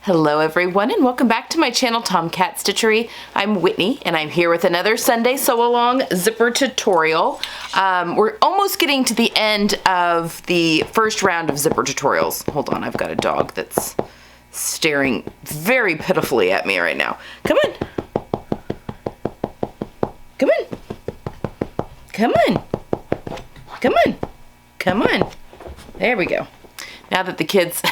Hello everyone and welcome back to my channel Tomcat Stitchery. I'm Whitney and I'm here with another Sunday Sew Along zipper tutorial. We're almost getting to the end of the first round of zipper tutorials. Hold on, I've got a dog that's staring very pitifully at me right now. Come on. Come on. Come on. Come on. Come on. There we go. Now that the kids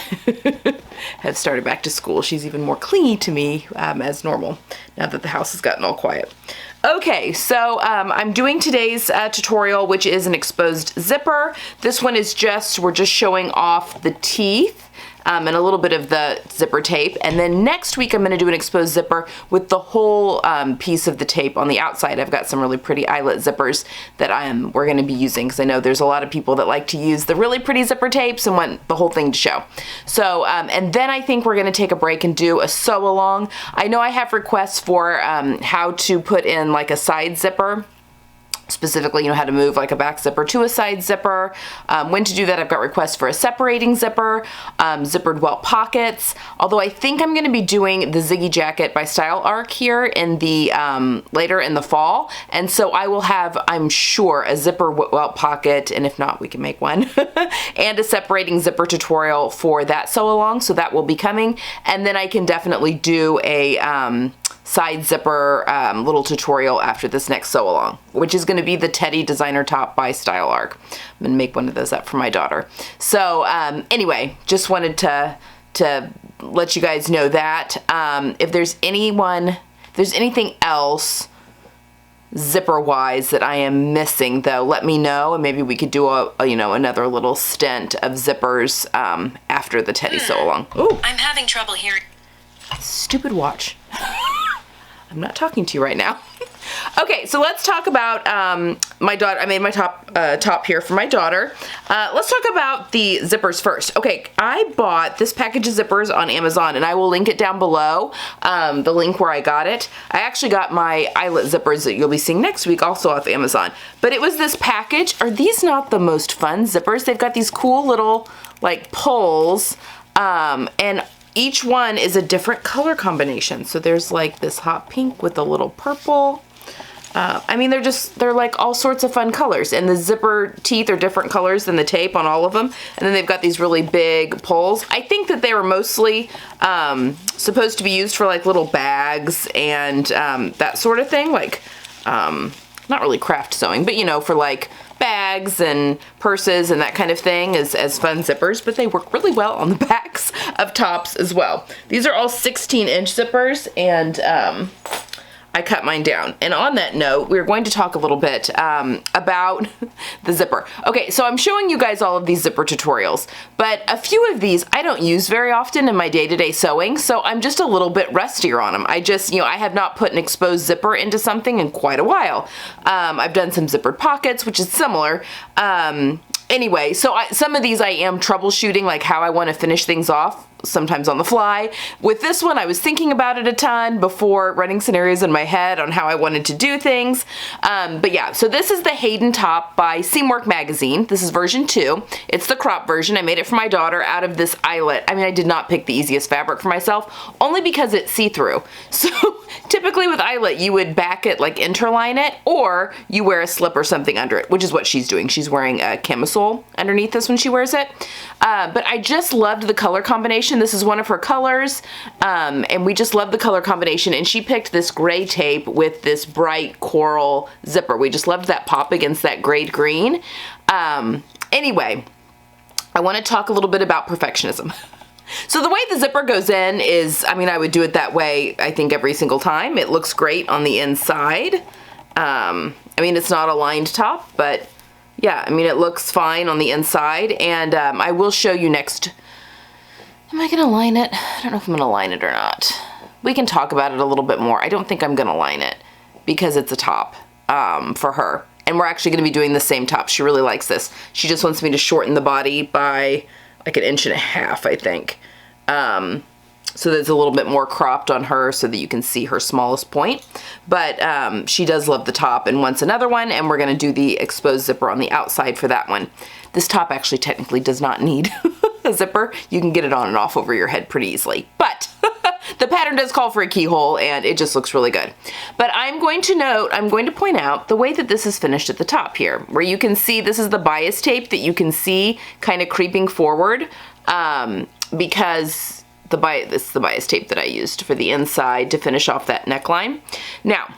have started back to school, she's even more clingy to me as normal, now that the house has gotten all quiet. Okay, so I'm doing today's tutorial, which is an exposed zipper. This one is we're just showing off the teeth and a little bit of the zipper tape. And then next week I'm going to do an exposed zipper with the whole piece of the tape on the outside. I've got some really pretty eyelet zippers that we're going to be using, because I know there's a lot of people that like to use the really pretty zipper tapes and want the whole thing to show. So, and then I think we're going to take a break and do a sew along. I know I have requests for how to put in like a side zipper. Specifically, how to move like a back zipper to a side zipper, when to do that. I've got requests for a separating zipper, zippered welt pockets, although I think I'm going to be doing the Ziggy Jacket by Style Arc here in the later in the fall, and so I will have, I'm sure, a zipper welt pocket, and if not, we can make one, and a separating zipper tutorial for that sew along, so that will be coming, and then I can definitely do a side zipper little tutorial after this next sew along, which is going to be the Teddy designer top by Style Arc. I'm going to make one of those up for my daughter. So anyway, just wanted to let you guys know that. If there's anything else zipper wise that I am missing, though, let me know, and maybe we could do another little stint of zippers after the Teddy sew along. Ooh, I'm having trouble hearing. Stupid watch. I'm not talking to you right now. Okay, so let's talk about my daughter. I made my top here for my daughter. Let's talk about the zippers first. Okay, I bought this package of zippers on Amazon, and I will link it down below, the link where I got it. I actually got my eyelet zippers that you'll be seeing next week also off Amazon. But it was this package. Are these not the most fun zippers? They've got these cool little like pulls, and each one is a different color combination. So there's like this hot pink with a little purple. I mean, they're like all sorts of fun colors, and the zipper teeth are different colors than the tape on all of them. And then they've got these really big pulls. I think that they were mostly supposed to be used for like little bags and that sort of thing. Like, not really craft sewing, but for like bags and purses and that kind of thing as fun zippers, but they work really well on the backs of tops as well. These are all 16-inch zippers, and I cut mine down. And on that note, we're going to talk a little bit about the zipper. Okay, so I'm showing you guys all of these zipper tutorials, but a few of these I don't use very often in my day-to-day sewing, so I'm just a little bit rustier on them. I just, I have not put an exposed zipper into something in quite a while. I've done some zippered pockets, which is similar. Anyway, so some of these I am troubleshooting, like how I want to finish things off, sometimes on the fly. With this one, I was thinking about it a ton before, running scenarios in my head on how I wanted to do things. But yeah, so this is the Hayden top by Seamwork magazine. This is version 2. It's the crop version. I made it for my daughter out of this eyelet. I mean, I did not pick the easiest fabric for myself, only because it's see-through. So typically with eyelet, you would back it, like interline it, or you wear a slip or something under it, which is what she's doing. She's wearing a camisole underneath this when she wears it. But I just loved the color combination. This is one of her colors, and we just love the color combination, and she picked this gray tape with this bright coral zipper. We just loved that pop against that grayed green. Anyway, I want to talk a little bit about perfectionism. So the way the zipper goes in is, I mean, I would do it that way, I think, every single time. It looks great on the inside. I mean, it's not a lined top, but yeah, I mean, it looks fine on the inside, and I will show you next. Am I gonna line it? I don't know if I'm gonna line it or not. We can talk about it a little bit more. I don't think I'm gonna line it because it's a top for her. And we're actually gonna be doing the same top. She really likes this. She just wants me to shorten the body by like 1.5 inches, I think. So that it's a little bit more cropped on her so that you can see her smallest point. But she does love the top and wants another one, and we're gonna do the exposed zipper on the outside for that one. This top actually technically does not need a zipper, you can get it on and off over your head pretty easily. But the pattern does call for a keyhole, and it just looks really good. But I'm going to point out the way that this is finished at the top here, where you can see this is the bias tape that you can see kind of creeping forward, because this is the bias tape that I used for the inside to finish off that neckline. Now,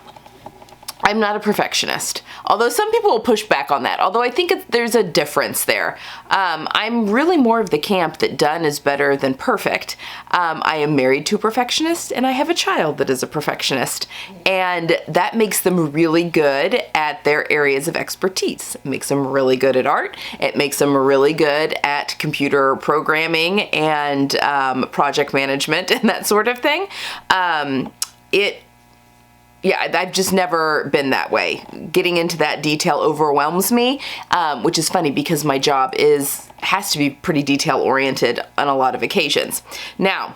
I'm not a perfectionist, although some people will push back on that, although I think there's a difference there. I'm really more of the camp that done is better than perfect. I am married to a perfectionist, and I have a child that is a perfectionist, and that makes them really good at their areas of expertise. It makes them really good at art. It makes them really good at computer programming and project management and that sort of thing. Yeah, I've just never been that way. Getting into that detail overwhelms me, which is funny because my job has to be pretty detail oriented on a lot of occasions. Now,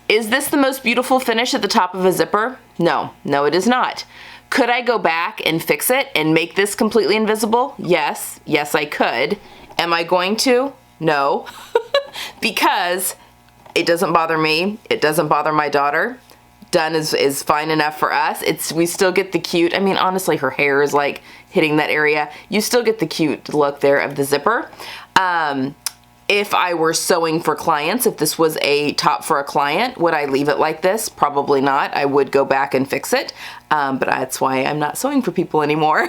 is this the most beautiful finish at the top of a zipper? No, it is not. Could I go back and fix it and make this completely invisible? Yes, I could. Am I going to? No, because it doesn't bother me. It doesn't bother my daughter. Done is fine enough for us. We still get the cute, I mean, honestly, her hair is like hitting that area. You still get the cute look there of the zipper. If I were sewing for clients, if this was a top for a client, would I leave it like this? Probably not. I would go back and fix it. But that's why I'm not sewing for people anymore.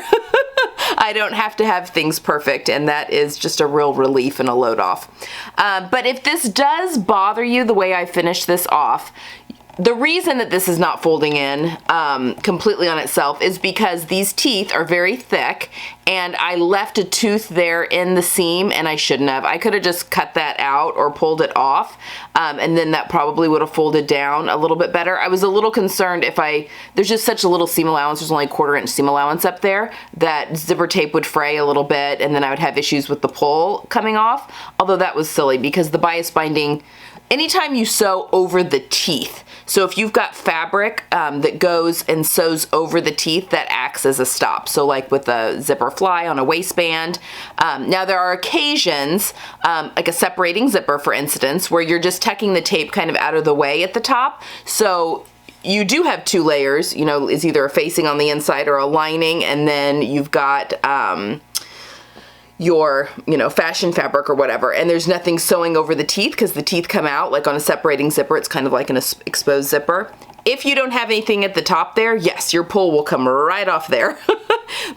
I don't have to have things perfect, and that is just a real relief and a load off. But if this does bother you the way I finished this off, the reason that this is not folding in completely on itself is because these teeth are very thick, and I left a tooth there in the seam, and I shouldn't have. I could have just cut that out or pulled it off, and then that probably would have folded down a little bit better. I was a little concerned there's just such a little seam allowance, there's only a 1/4 inch seam allowance up there, that zipper tape would fray a little bit, and then I would have issues with the pull coming off, although that was silly because the bias binding, anytime you sew over the teeth, so if you've got fabric that goes and sews over the teeth, that acts as a stop. So like with a zipper fly on a waistband. Now there are occasions, like a separating zipper for instance, where you're just tucking the tape kind of out of the way at the top. So you do have 2 layers, is either a facing on the inside or a lining, and then you've got your, fashion fabric or whatever, and there's nothing sewing over the teeth because the teeth come out. Like on a separating zipper, it's kind of like an exposed zipper. If you don't have anything at the top there, yes, your pull will come right off there.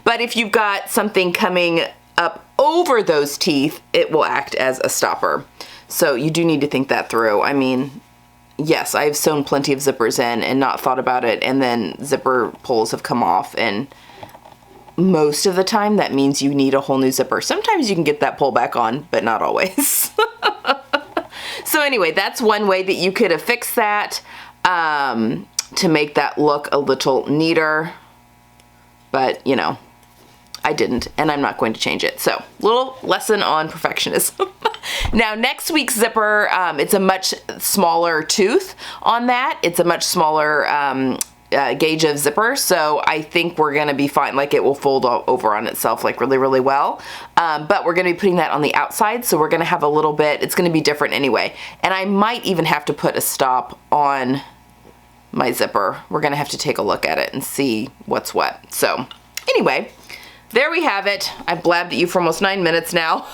But if you've got something coming up over those teeth, it will act as a stopper. So you do need to think that through. I mean, yes, I've sewn plenty of zippers in and not thought about it, and then zipper pulls have come off, and most of the time that means you need a whole new zipper. Sometimes you can get that pull back on, but not always. So anyway, that's one way that you could have fixed that to make that look a little neater. But, I didn't, and I'm not going to change it. So, little lesson on perfectionism. Now, next week's zipper, it's a much smaller tooth on that. It's a much smaller gauge of zipper, so I think we're gonna be fine. Like, it will fold over on itself like really, really well. But we're gonna be putting that on the outside, so we're gonna have a little bit, it's gonna be different anyway. And I might even have to put a stop on my zipper. We're gonna have to take a look at it and see what's what. So anyway, there we have it. I've blabbed at you for almost 9 minutes now.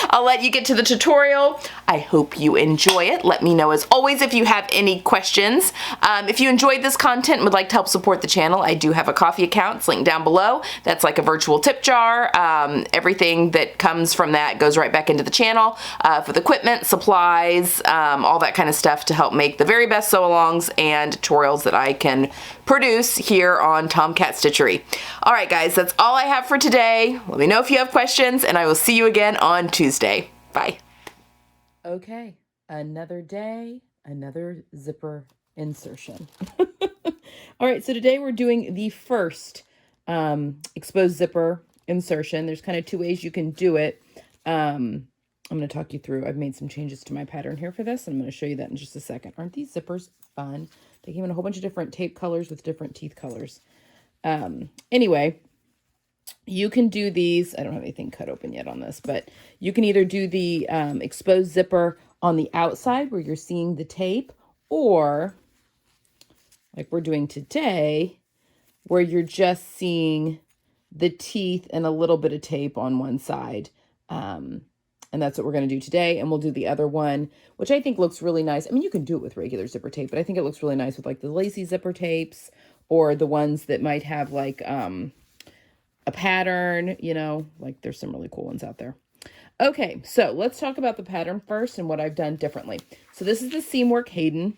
I'll let you get to the tutorial. I hope you enjoy it. Let me know as always if you have any questions. If you enjoyed this content and would like to help support the channel, I do have a Ko-fi account. It's linked down below. That's like a virtual tip jar. Everything that comes from that goes right back into the channel for the equipment, supplies, all that kind of stuff to help make the very best sew-alongs and tutorials that I can produce here on Tomcat Stitchery. All right, guys, that's all I have for today. Let me know if you have questions, and I will see you again on Tuesday. Bye. Okay, another day, another zipper insertion. All right, so today we're doing the first exposed zipper insertion. There's kind of 2 ways you can do it. I'm going to talk you through. I've made some changes to my pattern here for this, and I'm going to show you that in just a second. Aren't these zippers fun? They came in a whole bunch of different tape colors with different teeth colors. Anyway, you can do these. I don't have anything cut open yet on this, but you can either do the exposed zipper on the outside where you're seeing the tape, or like we're doing today, where you're just seeing the teeth and a little bit of tape on one side. And that's what we're going to do today. And we'll do the other one, which I think looks really nice. I mean, you can do it with regular zipper tape, but I think it looks really nice with like the lacy zipper tapes, or the ones that might have like a pattern, you know, like there's some really cool ones out there. Okay, so let's talk about the pattern first and what I've done differently. So this is the Seamwork Hayden.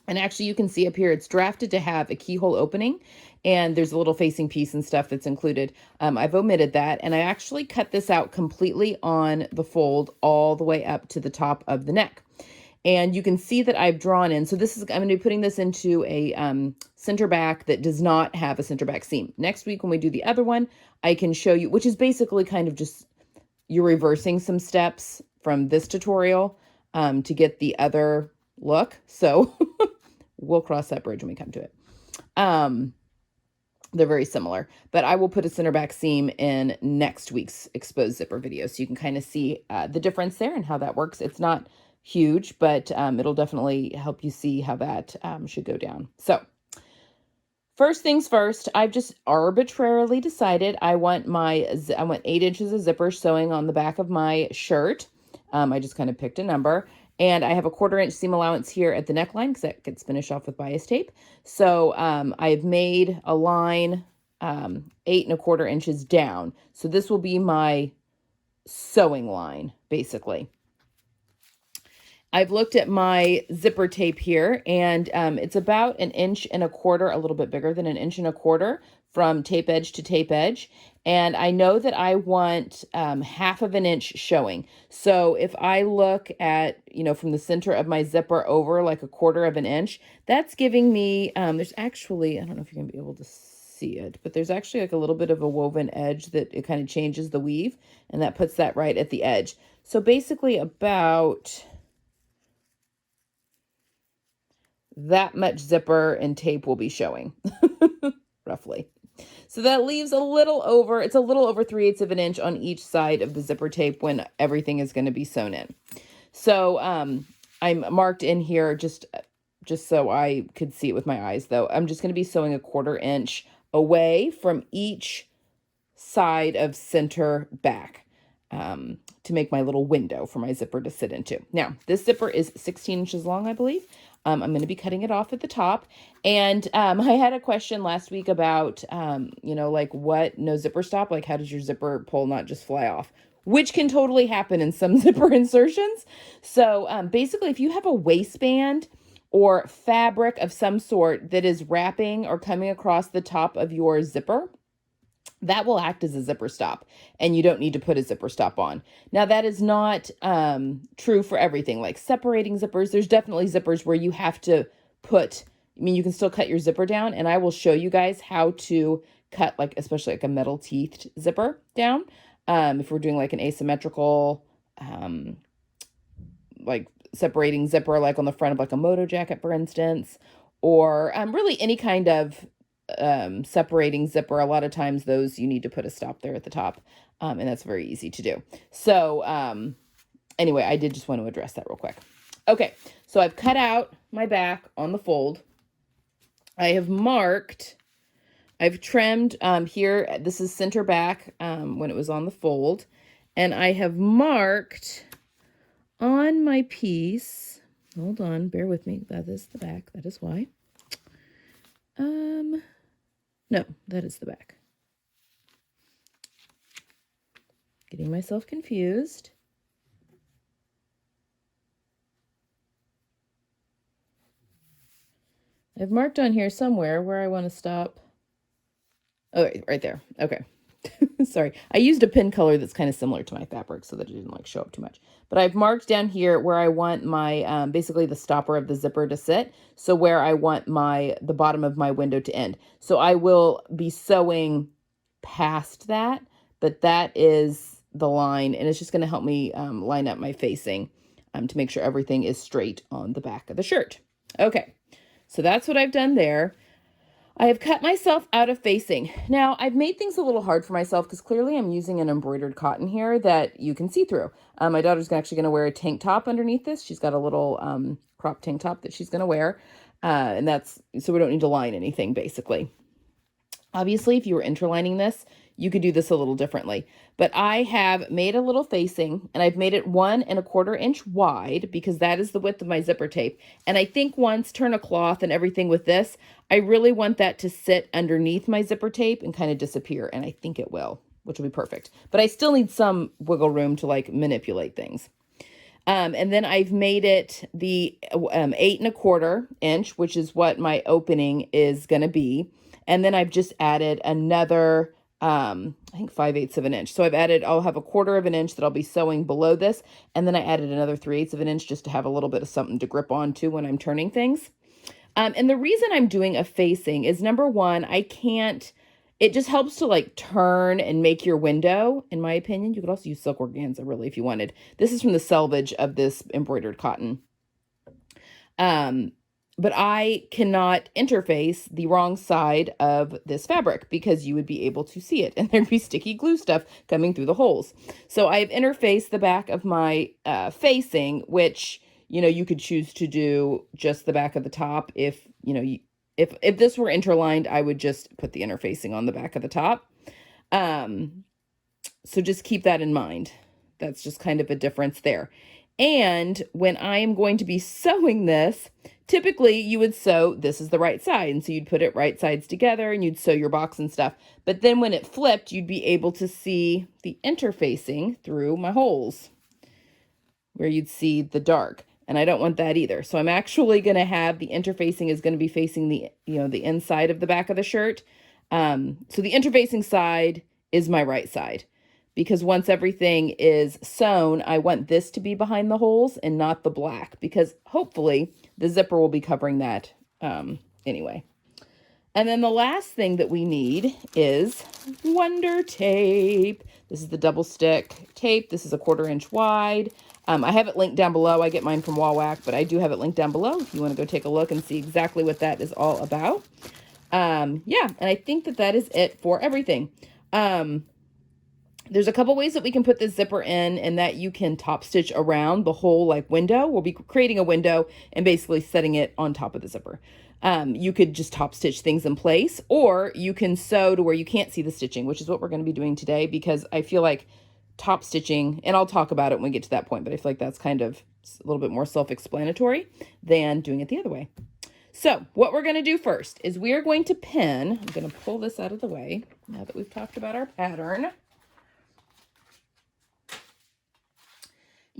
And actually you can see up here, it's drafted to have a keyhole opening, and there's a little facing piece and stuff that's included. I've omitted that, and I actually cut this out completely on the fold all the way up to the top of the neck. And you can see that I've drawn in. So this is, I'm going to be putting this into a center back that does not have a center back seam. Next week when we do the other one, I can show you, which is basically kind of just, you're reversing some steps from this tutorial to get the other look. So we'll cross that bridge when we come to it. They're very similar, but I will put a center back seam in next week's exposed zipper video, so you can kind of see the difference there and how that works. It's not huge, but it'll definitely help you see how that should go down. So first things first, I've just arbitrarily decided I want 8 inches of zipper sewing on the back of my shirt. I just kind of picked a number. And I have a 1/4 inch seam allowance here at the neckline because that gets finished off with bias tape. So I've made a line 8 1/4 inches down. So this will be my sewing line, basically. I've looked at my zipper tape here, and it's about 1 1/4 inches, a little bit bigger than 1 1/4 inches from tape edge to tape edge. And I know that I want 1/2 inch showing. So if I look at, you know, from the center of my zipper over like 1/4 inch, that's giving me, there's actually, I don't know if you're gonna be able to see it, but there's actually like a little bit of a woven edge that it kind of changes the weave, and that puts that right at the edge. So basically about that much zipper and tape will be showing, roughly. So that leaves it's a little over 3/8 of an inch on each side of the zipper tape when everything is going to be sewn in. So I'm marked in here just so I could see it with my eyes, though. I'm just going to be sewing 1/4 inch away from each side of center back to make my little window for my zipper to sit into. Now, this zipper is 16 inches long, I believe. I'm going to be cutting it off at the top. And I had a question last week about, you know, like what no zipper stop, like how does your zipper pull not just fly off, which can totally happen in some zipper insertions. So basically, if you have a waistband or fabric of some sort that is wrapping or coming across the top of your zipper, that will act as a zipper stop, and you don't need to put a zipper stop on. Now, that is not true for everything. Like separating zippers, there's definitely zippers where you have to put, I mean, you can still cut your zipper down, and I will show you guys how to cut, like, especially like a metal teethed zipper down. If we're doing like an asymmetrical, like separating zipper, like on the front of like a moto jacket, for instance, or really any kind of separating zipper. A lot of times those you need to put a stop there at the top, and that's very easy to do. So anyway, I did just want to address that real quick. Okay, so I've cut out my back on the fold. I have marked, I've trimmed here, this is center back when it was on the fold, and I have marked on my piece, hold on, bear with me, that is the back, that is why. No, that is the back. Getting myself confused. I've marked on here somewhere where I want to stop. Oh, right there. Okay. Sorry. I used a pin color that's kind of similar to my fabric so that it didn't like show up too much. But I've marked down here where I want my, basically the stopper of the zipper to sit. So where I want the bottom of my window to end. So I will be sewing past that, but that is the line, and it's just going to help me line up my facing to make sure everything is straight on the back of the shirt. Okay. So that's what I've done there. I have cut myself out of facing. Now, I've made things a little hard for myself because clearly I'm using an embroidered cotton here that you can see through. My daughter's actually going to wear a tank top underneath this. She's got a little crop tank top that she's going to wear. And that's, so we don't need to line anything basically. Obviously, if you were interlining this, you could do this a little differently. But I have made a little facing, and I've made it 1 1/4 inch wide because that is the width of my zipper tape. And I think once turn a cloth and everything with this, I really want that to sit underneath my zipper tape and kind of disappear. And I think it will, which will be perfect. But I still need some wiggle room to like manipulate things. And then I've made it the 8 1/4 inch, which is what my opening is going to be. And then I've just added another, I think 5/8 of an inch. So I'll have a 1/4 of an inch that I'll be sewing below this. And then I added another 3/8 of an inch just to have a little bit of something to grip onto when I'm turning things. And the reason I'm doing a facing is number one, it just helps to like turn and make your window, in my opinion. You could also use silk organza really if you wanted. This is from the selvage of this embroidered cotton. But I cannot interface the wrong side of this fabric because you would be able to see it and there'd be sticky glue stuff coming through the holes. So I've interfaced the back of my facing, which, you could choose to do just the back of the top. If, if this were interlined, I would just put the interfacing on the back of the top. So just keep that in mind. That's just kind of a difference there. And when I am going to be sewing this, typically you would sew, this is the right side. And so you'd put it right sides together and you'd sew your box and stuff. But then when it flipped, you'd be able to see the interfacing through my holes where you'd see the dark. And I don't want that either. So I'm actually going to have the interfacing is going to be facing the, the inside of the back of the shirt. So the interfacing side is my right side. Because once everything is sewn, I want this to be behind the holes and not the black, because hopefully the zipper will be covering that anyway. And then the last thing that we need is Wonder Tape. This is the double stick tape. This is a 1/4 inch wide. I have it linked down below. I get mine from WAWAK, but I do have it linked down below if you want to go take a look and see exactly what that is all about. Yeah, and I think that is it for everything. There's a couple ways that we can put this zipper in, and that you can top stitch around the whole like window. We'll be creating a window and basically setting it on top of the zipper. You could just top stitch things in place, or you can sew to where you can't see the stitching, which is what we're going to be doing today, because I feel like top stitching, and I'll talk about it when we get to that point, but I feel like that's kind of a little bit more self-explanatory than doing it the other way. So what we're going to do first is we are going to pin. I'm going to pull this out of the way now that we've talked about our pattern.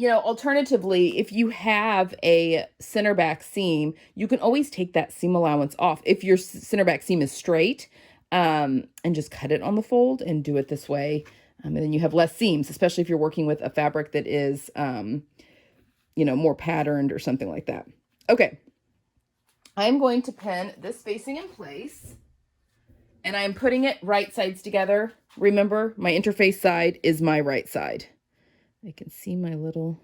Alternatively, if you have a center back seam, you can always take that seam allowance off if your center back seam is straight, and just cut it on the fold and do it this way. And then you have less seams, especially if you're working with a fabric that is, more patterned or something like that. Okay. I'm going to pin this facing in place, and I'm putting it right sides together. Remember, my interface side is my right side. I can see my little,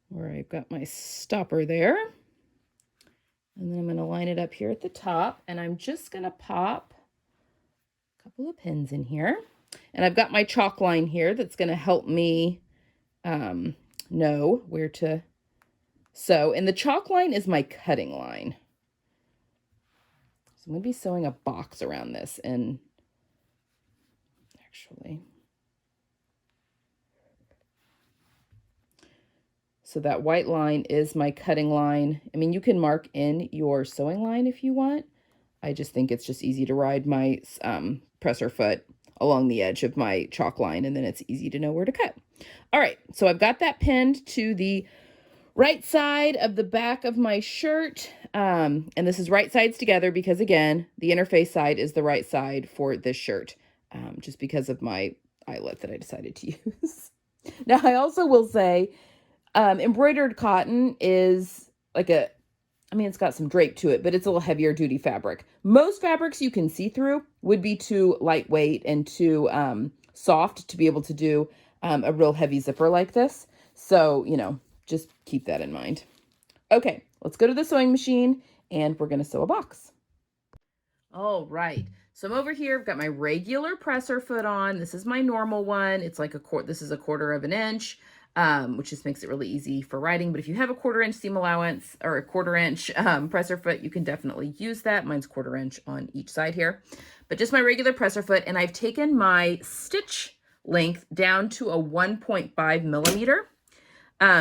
where I've got my stopper there. And then I'm going to line it up here at the top, and I'm just going to pop a couple of pins in here. And I've got my chalk line here that's going to help me know where to sew. And the chalk line is my cutting line. So I'm going to be sewing a box around this, and actually, so that white line is my cutting line. I mean, you can mark in your sewing line if you want. I just think it's just easy to ride my presser foot along the edge of my chalk line, and then it's easy to know where to cut. All right, so I've got that pinned to the right side of the back of my shirt. And this is right sides together because, again, the interface side is the right side for this shirt, just because of my eyelet that I decided to use. Now, I also will say, embroidered cotton is like it's got some drape to it, but it's a little heavier duty fabric. Most fabrics you can see through would be too lightweight and too soft to be able to do a real heavy zipper like this. So, just keep that in mind. Okay, let's go to the sewing machine and we're going to sew a box. All right. So I'm over here. I've got my regular presser foot on. This is my normal one. It's like this is a 1/4 of an inch, which just makes it really easy for writing. But if you have a 1/4 inch seam allowance or a 1/4 inch presser foot, you can definitely use that. Mine's 1/4 inch on each side here, but just my regular presser foot. And I've taken my stitch length down to a 1.5 millimeter.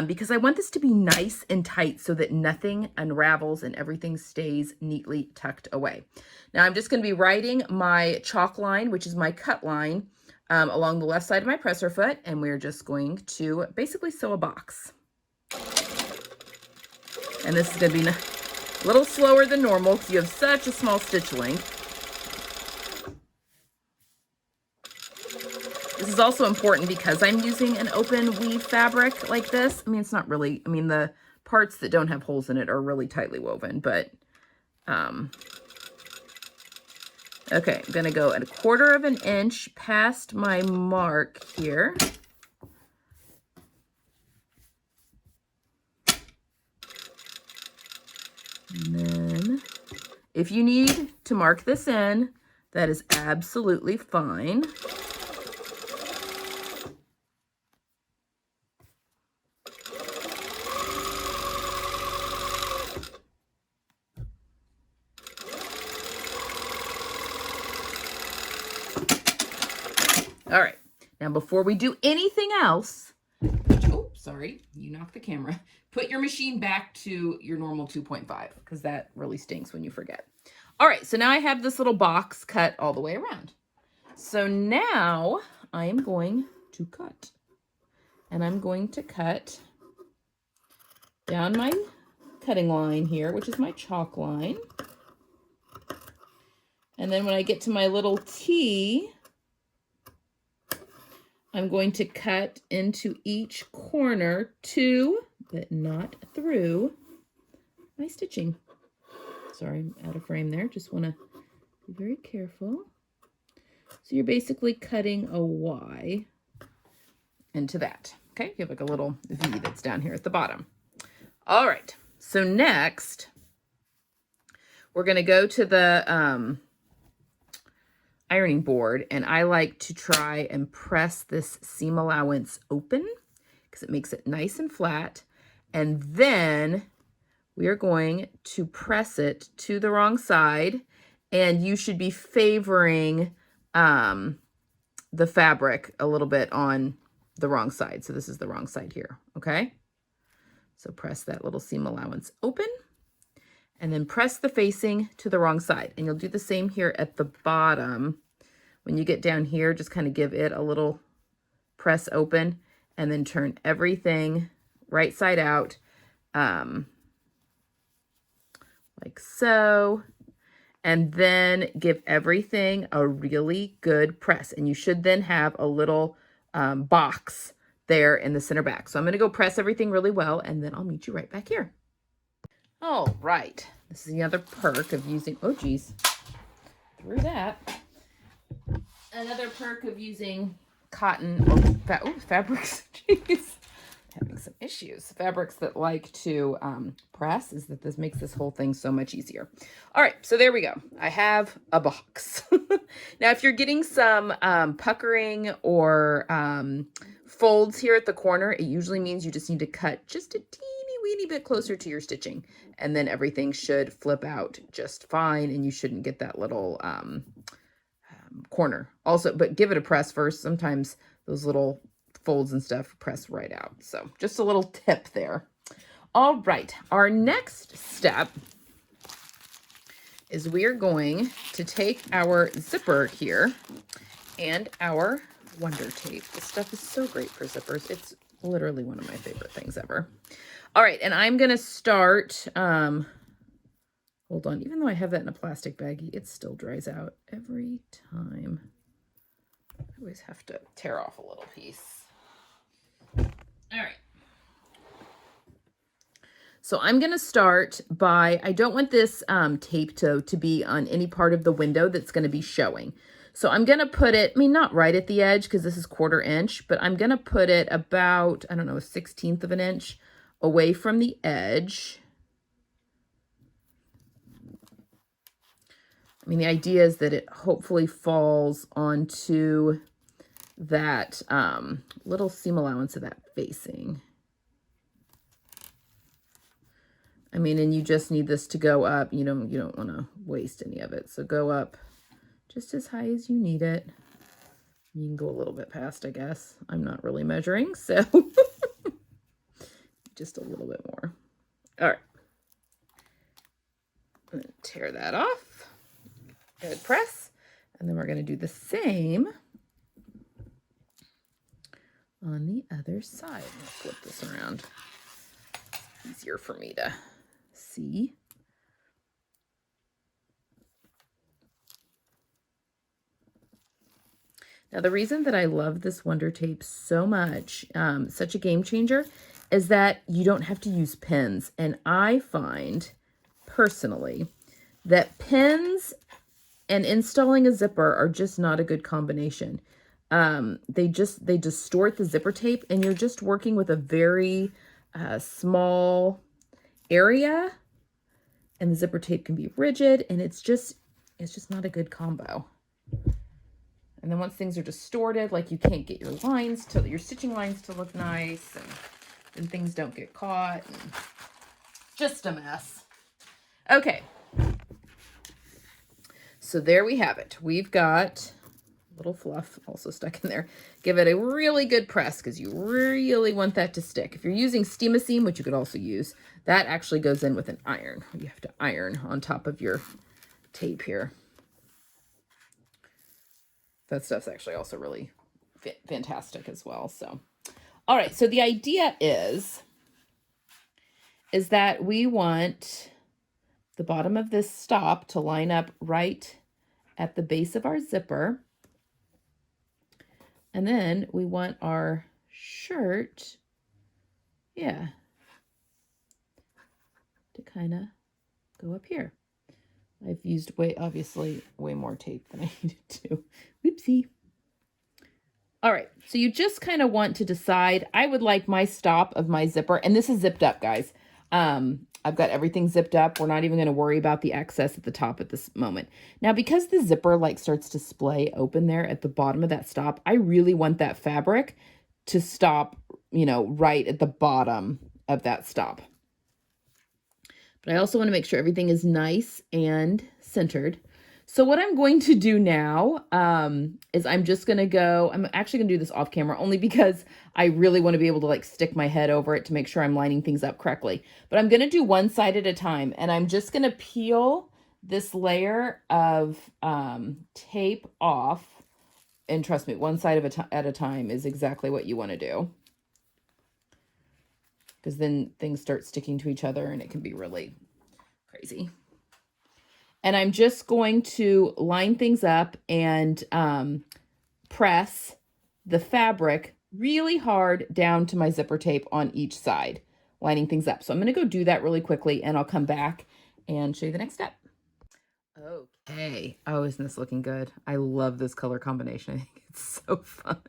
Because I want this to be nice and tight so that nothing unravels and everything stays neatly tucked away. Now I'm just going to be writing my chalk line, which is my cut line, along the left side of my presser foot, and we're just going to basically sew a box. And this is going to be a little slower than normal because you have such a small stitch length. This is also important because I'm using an open weave fabric like this. I mean, it's not really, I mean, the parts that don't have holes in it are really tightly woven, but, okay, I'm going to go at a 1/4 of an inch past my mark here. And then if you need to mark this in, that is absolutely fine. All right, now before we do anything else, oh, sorry, you knocked the camera. Put your machine back to your normal 2.5 because that really stinks when you forget. All right, so now I have this little box cut all the way around. So now I am going to cut. And I'm going to cut down my cutting line here, which is my chalk line. And then when I get to my little T, I'm going to cut into each corner to, but not through, my stitching. Sorry, I'm out of frame there. Just want to be very careful. So you're basically cutting a Y into that. Okay, you have like a little V that's down here at the bottom. All right, so next, we're going to go to the ironing board, and I like to try and press this seam allowance open because it makes it nice and flat. And then we are going to press it to the wrong side, and you should be favoring the fabric a little bit on the wrong side. So this is the wrong side here, okay? So press that little seam allowance open, and then press the facing to the wrong side. And you'll do the same here at the bottom. When you get down here, just kind of give it a little press open, and then turn everything right side out, like so. And then give everything a really good press. And you should then have a little box there in the center back. So I'm going to go press everything really well, and then I'll meet you right back here. All right. This is the other perk of using, oh geez, through that. Another perk of using cotton or fabrics, jeez, having some issues. Fabrics that like to press is that this makes this whole thing so much easier. All right, so there we go. I have a box. Now, if you're getting some puckering or folds here at the corner, it usually means you just need to cut just a teeny weeny bit closer to your stitching, and then everything should flip out just fine, and you shouldn't get that little corner. Also, but give it a press first. Sometimes those little folds and stuff press right out. So just a little tip there. All right, our next step is we are going to take our zipper here and our Wonder Tape. This stuff is so great for zippers. It's literally one of my favorite things ever. All right, and I'm gonna start, hold on, even though I have that in a plastic baggie, it still dries out every time. I always have to tear off a little piece. All right. So I'm going to start by, I don't want this tape to be on any part of the window that's going to be showing. So I'm going to put it, I mean, not right at the edge because this is 1/4 inch, but I'm going to put it about, I don't know, 1/16 of an inch away from the edge. I mean, the idea is that it hopefully falls onto that little seam allowance of that facing. I mean, and you just need this to go up. You don't want to waste any of it. So go up just as high as you need it. You can go a little bit past, I guess. I'm not really measuring, so just a little bit more. All right. I'm going to tear that off. Good press. And then we're going to do the same on the other side. I'll flip this around. It's easier for me to see. Now, the reason that I love this Wonder Tape so much, such a game changer, is that you don't have to use pins. And I find, personally, that pins and installing a zipper are just not a good combination. They distort the zipper tape, and you're just working with a very small area, and the zipper tape can be rigid, and it's just not a good combo. And then once things are distorted, like you can't get your stitching lines to look nice, and then things don't get caught, and just a mess. Okay. So there we have it. We've got a little fluff also stuck in there. Give it a really good press because you really want that to stick. If you're using Steam-A-Seam, which you could also use, that actually goes in with an iron. You have to iron on top of your tape here. That stuff's actually also really fantastic as well. So, all right. So the idea is that we want the bottom of this stop to line up right at the base of our zipper. And then we want our shirt, to kind of go up here. I've used obviously way more tape than I needed to. Whoopsie. All right, so you just kind of want to decide. I would like my stop of my zipper, and this is zipped up, guys. I've got everything zipped up. We're not even going to worry about the excess at the top at this moment. Now, because the zipper starts to splay open there at the bottom of that stop, I really want that fabric to stop, right at the bottom of that stop. But I also want to make sure everything is nice and centered. So what I'm going to do now is I'm actually going to do this off camera only because I really want to be able to stick my head over it to make sure I'm lining things up correctly. But I'm going to do one side at a time, and I'm just going to peel this layer of tape off. And trust me, one side at a time is exactly what you want to do. Because then things start sticking to each other and it can be really crazy. And I'm just going to line things up and press the fabric really hard down to my zipper tape on each side, lining things up. So I'm going to go do that really quickly, and I'll come back and show you the next step. Okay. Oh, isn't this looking good? I love this color combination. I think it's so fun.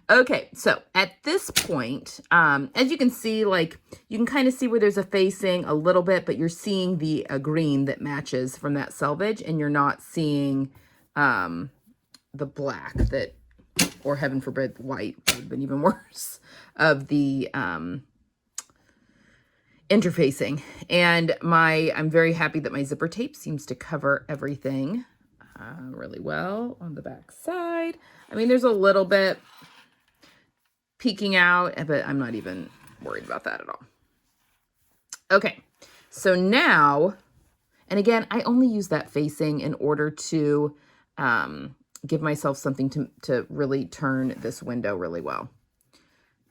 Okay, so at this point, as you can see, you can kind of see where there's a facing a little bit, but you're seeing the green that matches from that selvage, and you're not seeing the black or heaven forbid, white would have been even worse, of the interfacing. And I'm very happy that my zipper tape seems to cover everything really well on the back side. I mean, there's a little bit peeking out, but I'm not even worried about that at all. Okay, so now, and again, I only use that facing in order to give myself something to really turn this window really well.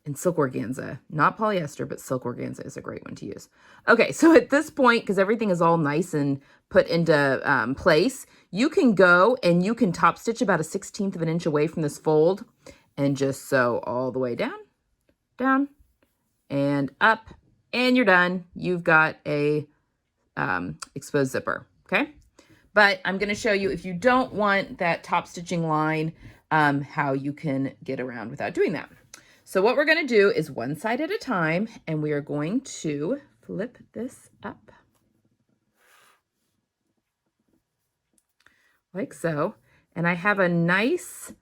And silk organza, not polyester, but silk organza is a great one to use. Okay, so at this point, because everything is all nice and put into place, you can go and you can top stitch about 1/16 of an inch away from this fold and just sew all the way down, down, and up, and you're done. You've got a exposed zipper, okay? But I'm going to show you, if you don't want that top stitching line, how you can get around without doing that. So what we're going to do is one side at a time, and we are going to flip this up. like so. And I have a nice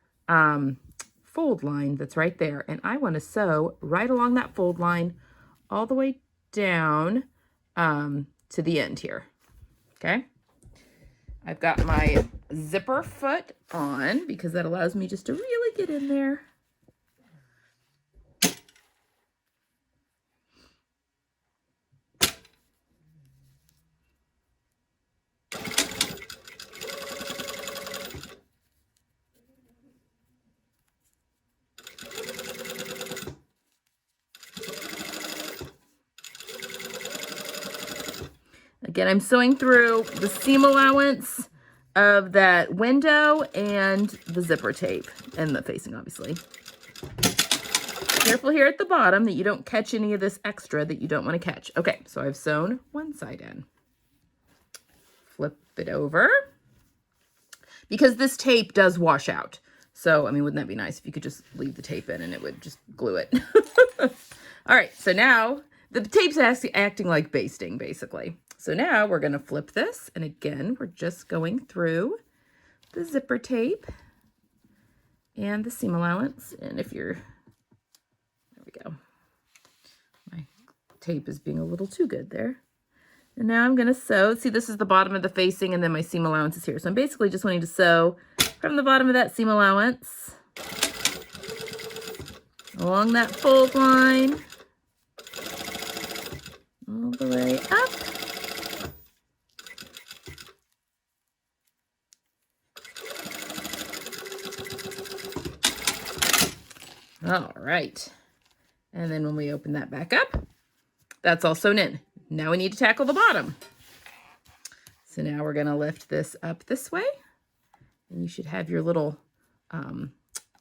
fold line that's right there. And I want to sew right along that fold line all the way down to the end here. Okay. I've got my zipper foot on because that allows me just to really get in there. Again, I'm sewing through the seam allowance of that window and the zipper tape and the facing, obviously. Careful here at the bottom that you don't catch any of this extra that you don't want to catch. Okay, so I've sewn one side in. Flip it over. Because this tape does wash out. So, I mean, wouldn't that be nice if you could just leave the tape in and it would just glue it. All right, so now the tape's acting like basting, basically. So now we're going to flip this. And again, we're just going through the zipper tape and the seam allowance. And if you're, there we go. My tape is being a little too good there. And now I'm going to sew. See, this is the bottom of the facing, and then my seam allowance is here. So I'm basically just wanting to sew from the bottom of that seam allowance along that fold line all the way up. All right. And then when we open that back up, that's all sewn in. Now we need to tackle the bottom. So now we're going to lift this up this way. And you should have your little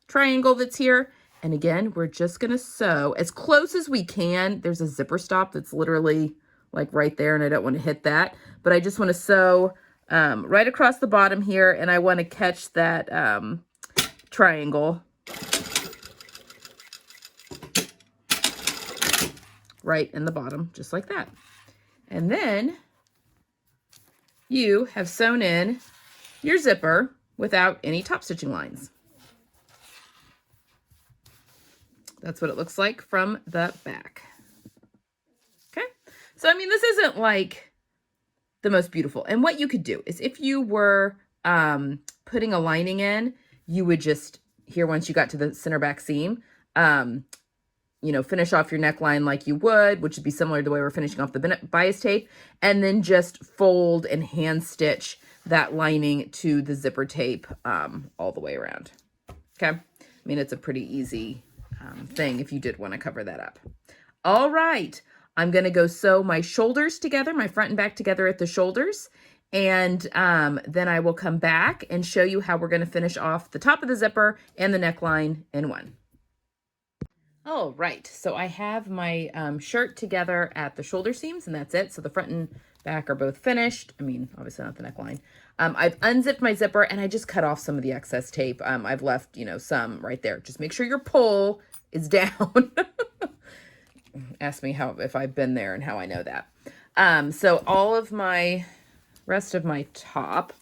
triangle that's here. And again, we're just going to sew as close as we can. There's a zipper stop that's literally like right there, and I don't want to hit that. But I just want to sew right across the bottom here, and I want to catch that triangle right in the bottom, just like that. And then you have sewn in your zipper without any top stitching lines. That's what it looks like from the back. Okay. So, I mean, this isn't like the most beautiful. And what you could do is if you were putting a lining in, you would just, here once you got to the center back seam, you know, finish off your neckline like you would, which would be similar to the way we're finishing off the bias tape, and then just fold and hand stitch that lining to the zipper tape all the way around. Okay. I mean, it's a pretty easy thing if you did want to cover that up. All right. I'm going to go sew my shoulders together, my front and back together at the shoulders. And then I will come back and show you how we're going to finish off the top of the zipper and the neckline in one. All right, so I have my shirt together at the shoulder seams, and that's it. So the front and back are both finished. I mean, obviously not the neckline. I've unzipped my zipper, and I just cut off some of the excess tape. I've left, you know, some right there. Just make sure your pull is down. Ask me if I've been there and how I know that. So all of my rest of my top.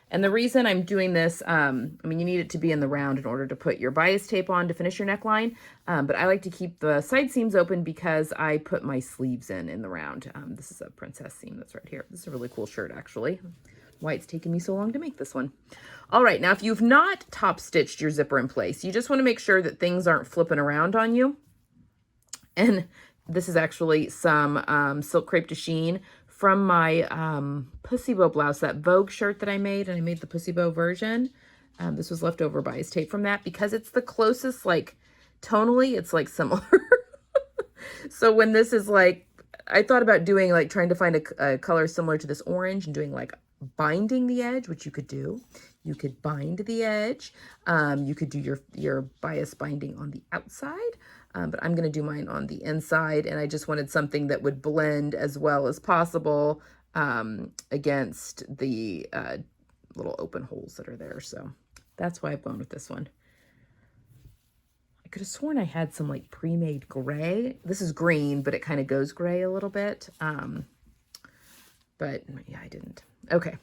And the reason I'm doing this, I mean, you need it to be in the round in order to put your bias tape on to finish your neckline. But I like to keep the side seams open because I put my sleeves in the round. This is a princess seam that's right here. This is a really cool shirt, actually. Why it's taken me so long to make this one. All right, now if you've not top stitched your zipper in place, you just want to make sure that things aren't flipping around on you. And this is actually some silk crepe de chine from my pussy bow blouse, that Vogue shirt that I made, and I made the pussy bow version. This was leftover bias tape from that because it's the closest, like, tonally, it's like similar. So when this is like, I thought about doing like trying to find a color similar to this orange and doing like binding the edge, which you could do. You could bind the edge. You could do your bias binding on the outside. But I'm going to do mine on the inside, and I just wanted something that would blend as well as possible against the little open holes that are there. So that's why I've gone with this one. I could have sworn I had some like pre-made gray. This is green, but it kind of goes gray a little bit. But yeah, I didn't. Okay.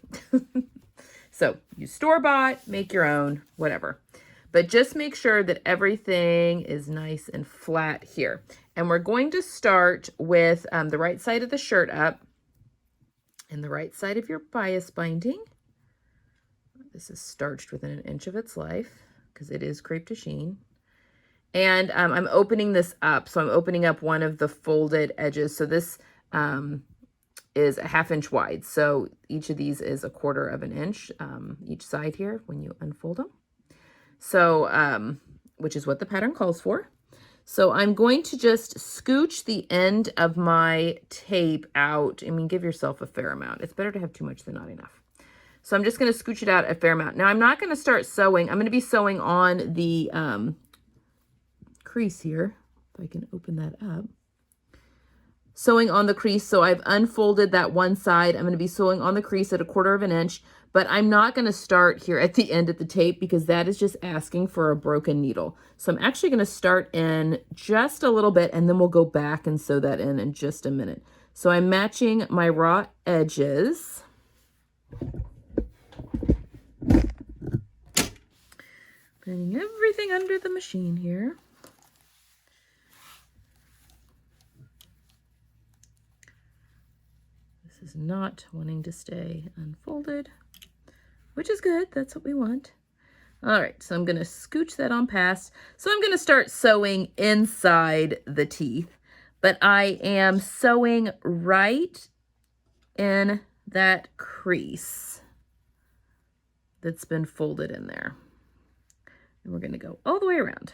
So you store-bought, make your own, whatever. But just make sure that everything is nice and flat here. And we're going to start with the right side of the shirt up and the right side of your bias binding. This is starched within an inch of its life because it is crepe de chine. And I'm opening this up. So I'm opening up one of the folded edges. So this is a 1/2 inch wide. So each of these is 1/4 of an inch each side here when you unfold them. So, which is what the pattern calls for. So I'm going to just scooch the end of my tape out. I mean, give yourself a fair amount. It's better to have too much than not enough. So I'm just going to scooch it out a fair amount. Now I'm not going to start sewing. I'm going to be sewing on the crease here. If I can open that up. Sewing on the crease. So I've unfolded that one side. I'm going to be sewing on the crease at 1/4 of an inch, but I'm not going to start here at the end of the tape because that is just asking for a broken needle. So I'm actually going to start in just a little bit and then we'll go back and sew that in just a minute. So I'm matching my raw edges. Putting everything under the machine here. Is not wanting to stay unfolded, which is good. That's what we want. All right, so I'm going to scooch that on past. So I'm going to start sewing inside the teeth, but I am sewing right in that crease that's been folded in there. And we're going to go all the way around.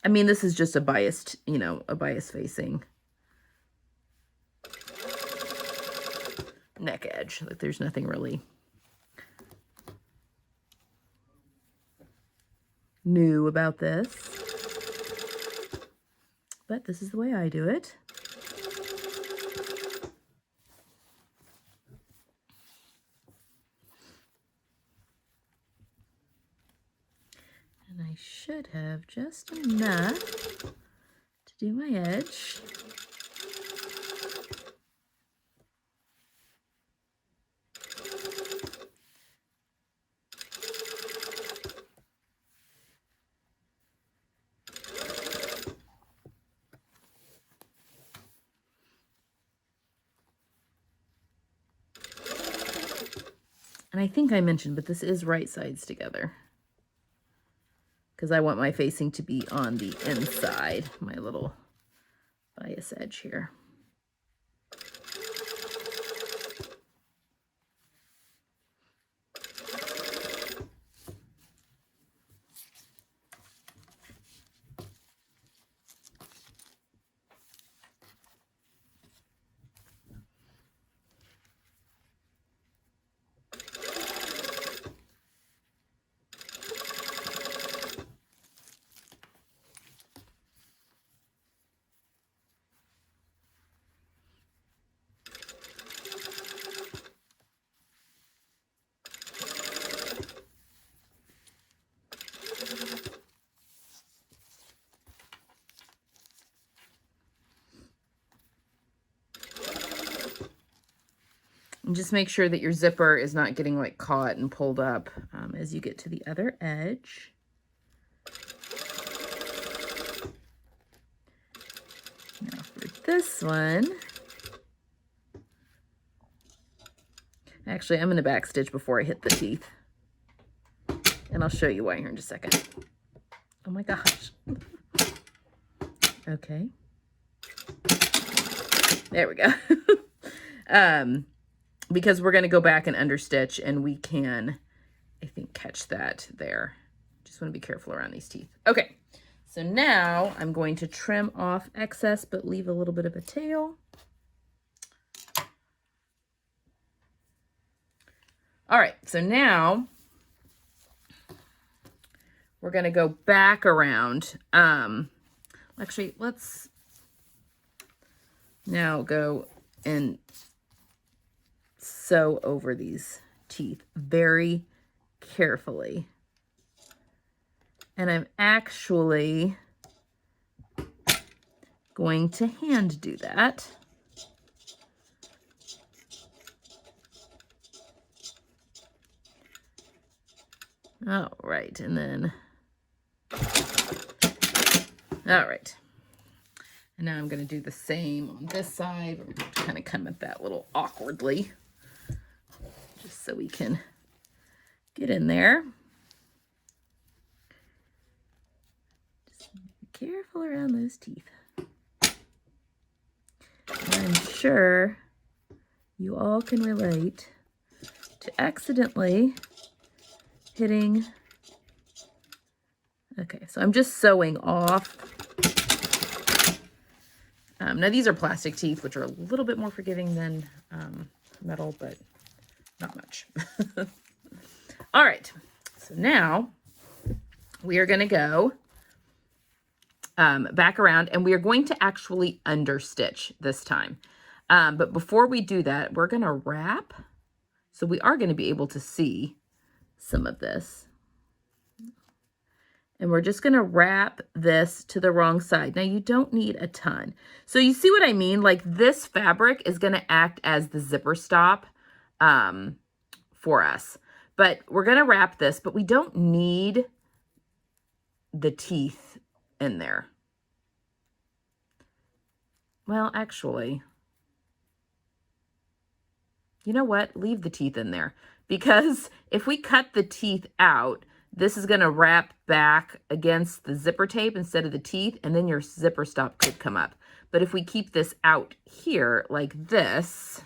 I mean, this is just a biased, a bias facing neck edge. Like there's nothing really new about this, but this is the way I do it. And I should have just enough to do my edge. And I think I mentioned, but this is right sides together because I want my facing to be on the inside, my little bias edge here. And just make sure that your zipper is not getting like caught and pulled up as you get to the other edge. Now for this one, actually I'm going to back stitch before I hit the teeth. And I'll show you why here in just a second. Oh my gosh. Okay. There we go. Because we're going to go back and understitch and we can, I think, catch that there. Just want to be careful around these teeth. Okay, so now I'm going to trim off excess but leave a little bit of a tail. All right, so now we're going to go back around. Actually, let's now go and sew over these teeth very carefully. And I'm actually going to hand do that. All right, and then, all right. And now I'm going to do the same on this side. We're going to kind of come at that a little awkwardly, just so we can get in there. Just be careful around those teeth. And I'm sure you all can relate to accidentally hitting. Okay, so I'm just sewing off. Now these are plastic teeth, which are a little bit more forgiving than metal, but not much. All right, so now we are going to go back around, and we are going to actually understitch this time. But before we do that, we're going to wrap. So we are going to be able to see some of this. And we're just going to wrap this to the wrong side. Now, you don't need a ton. So you see what I mean? Like, this fabric is going to act as the zipper stop for us. But we're going to wrap this, but we don't need the teeth in there. Well, actually, you know what? Leave the teeth in there. Because if we cut the teeth out, this is going to wrap back against the zipper tape instead of the teeth, and then your zipper stop could come up. But if we keep this out here like this,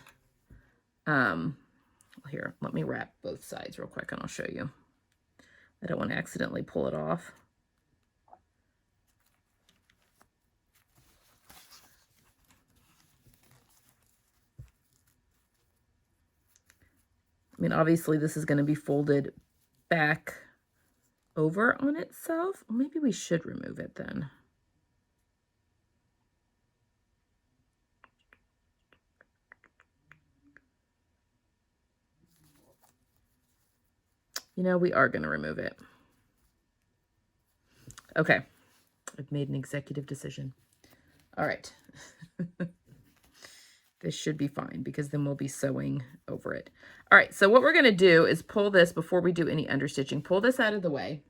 here, let me wrap both sides real quick and I'll show you. I don't want to accidentally pull it off. I mean, obviously this is going to be folded back over on itself. Maybe we should remove it then. You know, we are going to remove it. Okay. I've made an executive decision. All right. This should be fine because then we'll be sewing over it. All right, so what we're going to do is pull this before we do any understitching. Pull this out of the way.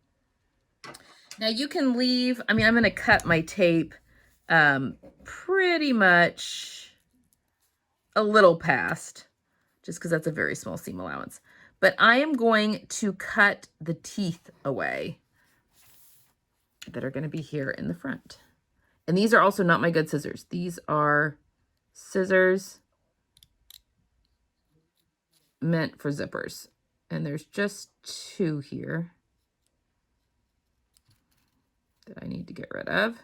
Now you can leave, I mean, I'm going to cut my tape pretty much a little past, just because that's a very small seam allowance. But I am going to cut the teeth away that are going to be here in the front. And these are also not my good scissors. These are scissors meant for zippers. And there's just 2 here that I need to get rid of.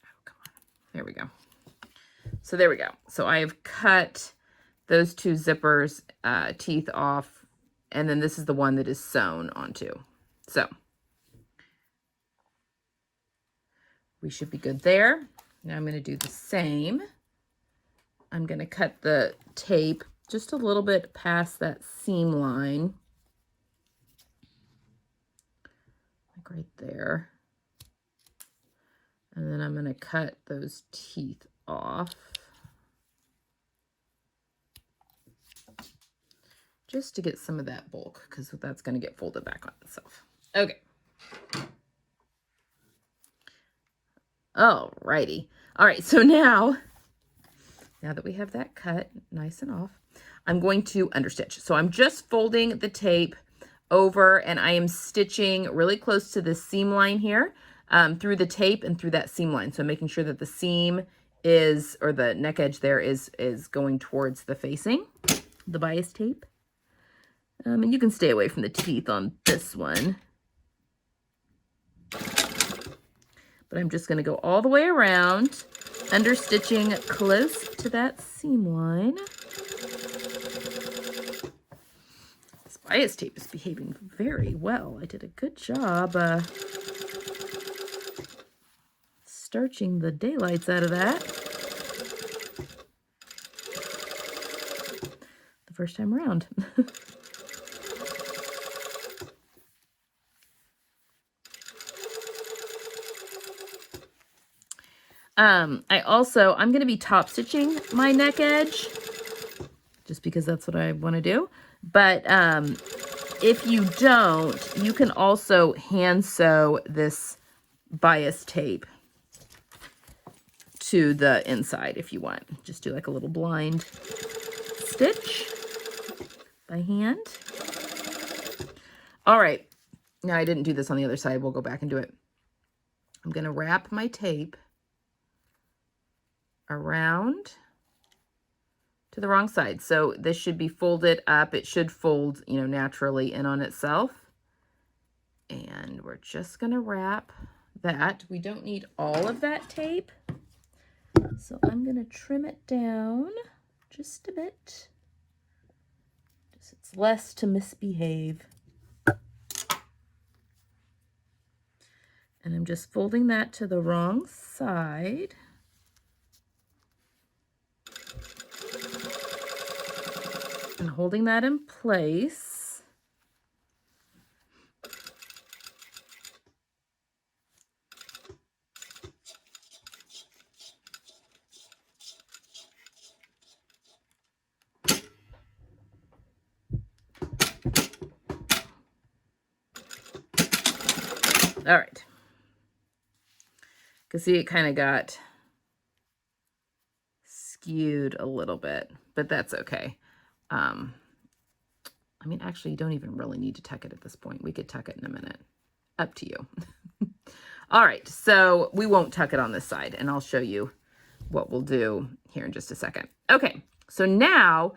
Oh, come on. There we go. So there we go. So I have cut those 2 zippers teeth off, and then this is the one that is sewn onto. So we should be good there. Now I'm going to do the same. I'm going to cut the tape just a little bit past that seam line, like right there. And then I'm going to cut those teeth off, just to get some of that bulk, because that's going to get folded back on itself. Okay. All righty. All right, so now that we have that cut nice and off, I'm going to understitch. So I'm just folding the tape over, and I am stitching really close to this seam line here, through the tape and through that seam line. So making sure that the seam is, or the neck edge there is going towards the facing, the bias tape. And you can stay away from the teeth on this one. But I'm just going to go all the way around, understitching close to that seam line. This bias tape is behaving very well. I did a good job starching the daylights out of that the first time around. I'm going to be top stitching my neck edge just because that's what I want to do. But if you don't, you can also hand sew this bias tape to the inside if you want. Just do like a little blind stitch by hand. All right, now I didn't do this on the other side. We'll go back and do it. I'm going to wrap my tape around to the wrong side. So this should be folded up. It should fold, you know, naturally in on itself. And we're just going to wrap that. We don't need all of that tape. So I'm going to trim it down just a bit. Just it's less to misbehave. And I'm just folding that to the wrong side. And holding that in place. All right. You can see it kind of got skewed a little bit, but that's okay. I mean, actually, you don't even really need to tuck it at this point. We could tuck it in a minute. Up to you. All right, so we won't tuck it on this side, and I'll show you what we'll do here in just a second. Okay, so now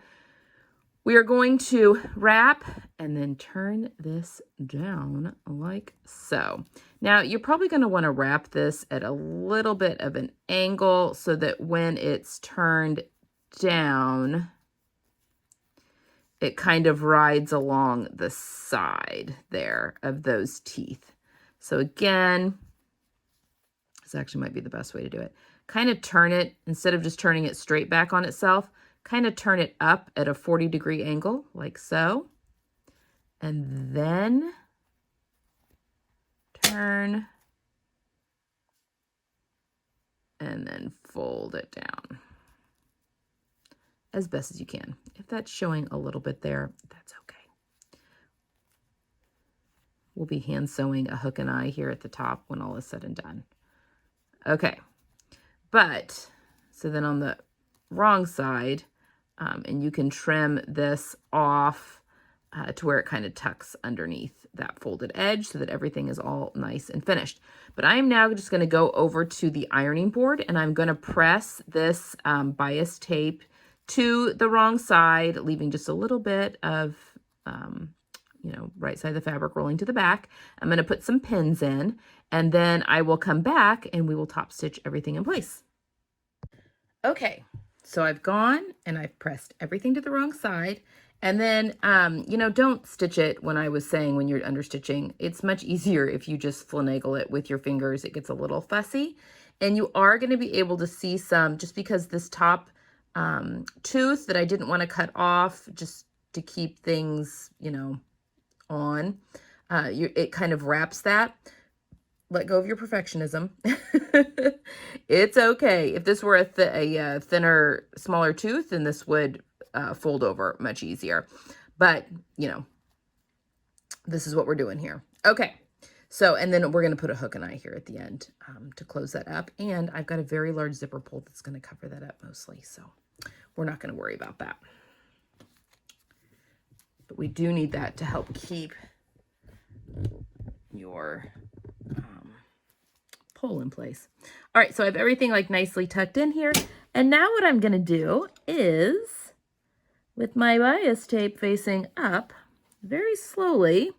we are going to wrap and then turn this down like so. Now, you're probably going to want to wrap this at a little bit of an angle so that when it's turned down, it kind of rides along the side there of those teeth. So again, this actually might be the best way to do it. Kind of turn it, instead of just turning it straight back on itself, kind of turn it up at a 40-degree angle, like so. And then turn and then fold it down as best as you can. If that's showing a little bit there, that's okay. We'll be hand sewing a hook and eye here at the top when all is said and done. Okay, but so then on the wrong side, and you can trim this off to where it kind of tucks underneath that folded edge so that everything is all nice and finished. But I am now just going to go over to the ironing board, and I'm going to press this bias tape to the wrong side, leaving just a little bit of, you know, right side of the fabric rolling to the back. I'm going to put some pins in, and then I will come back and we will top stitch everything in place. Okay, so I've gone and I've pressed everything to the wrong side. And then, you know, don't stitch it when I was saying when you're understitching. It's much easier if you just finagle it with your fingers. It gets a little fussy. And you are going to be able to see some, just because this top tooth that I didn't want to cut off just to keep things, you know, on, it kind of wraps that. Let go of your perfectionism. It's okay. If this were a thinner, smaller tooth, then this would fold over much easier. But, you know, this is what we're doing here. Okay. So, and then we're going to put a hook and eye here at the end to close that up. And I've got a very large zipper pull that's going to cover that up mostly. So we're not going to worry about that. But we do need that to help keep your pull in place. All right, so I have everything like nicely tucked in here. And now what I'm going to do is, with my bias tape facing up, very slowly,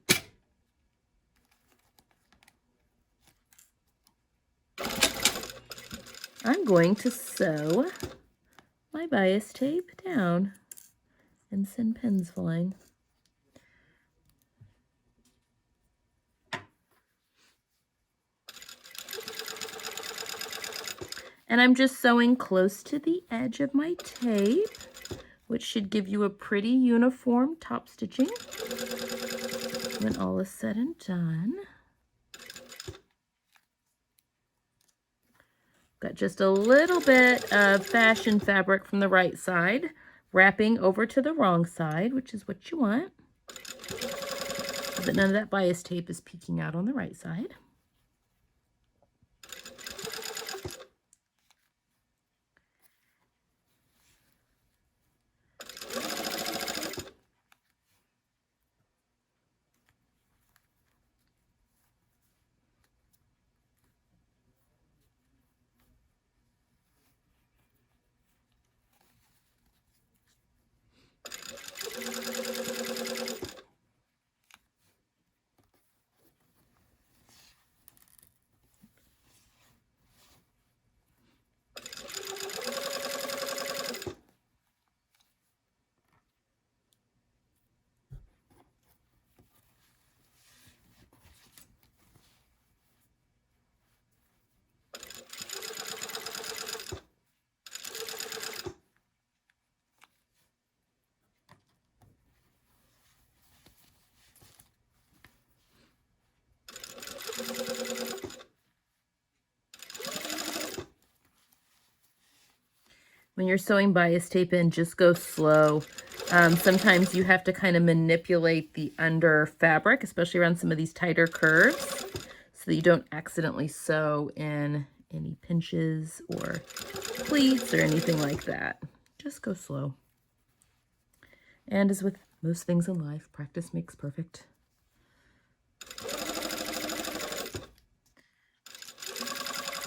I'm going to sew my bias tape down and send pins flying. And I'm just sewing close to the edge of my tape, which should give you a pretty uniform top stitching when all is said and done. Got just a little bit of fashion fabric from the right side, wrapping over to the wrong side, which is what you want. so that none of that bias tape is peeking out on the right side. When you're sewing bias tape in, just go slow. Sometimes you have to kind of manipulate the under fabric, especially around some of these tighter curves, so that you don't accidentally sew in any pinches or pleats or anything like that. Just go slow. And as with most things in life, practice makes perfect.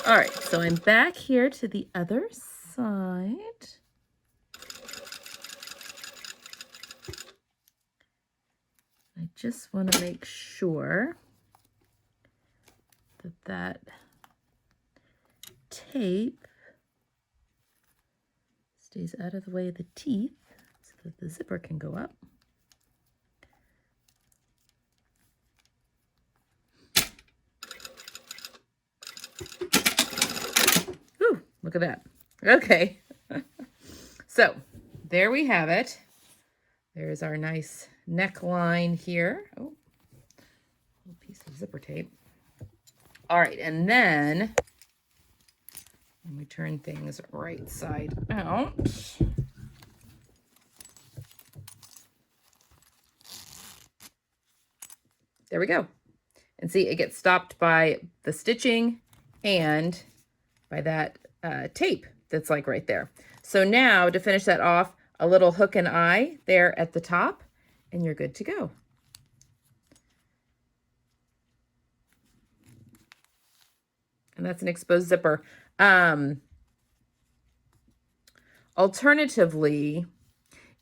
All right, so I'm back here to the other side. I just want to make sure that that tape stays out of the way of the teeth so that the zipper can go up. Ooh, look at that. Okay. So there we have it. There's our nice neckline here. Oh, a little piece of zipper tape. All right, and then when we turn things right side out, there we go. And see, it gets stopped by the stitching and by that tape that's like right there. So now to finish that off, a little hook and eye there at the top, and you're good to go. And that's an exposed zipper. Alternatively,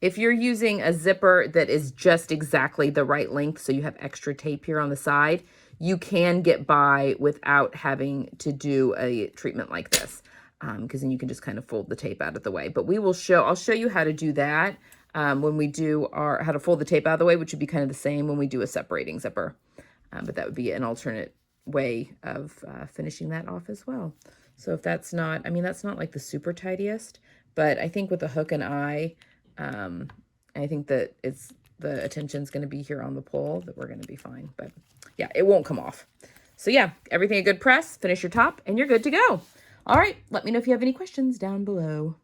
if you're using a zipper that is just exactly the right length, so you have extra tape here on the side, you can get by without having to do a treatment like this, because then you can just kind of fold the tape out of the way. But I'll show you how to do that when we do how to fold the tape out of the way, which would be kind of the same when we do a separating zipper. But that would be an alternate way of finishing that off as well. So if that's not, I mean, that's not like the super tidiest, but I think with the hook and eye, I think that the attention's going to be here on the pole, that we're going to be fine. But yeah, it won't come off. So yeah, everything a good press, finish your top, and you're good to go. All right, let me know if you have any questions down below.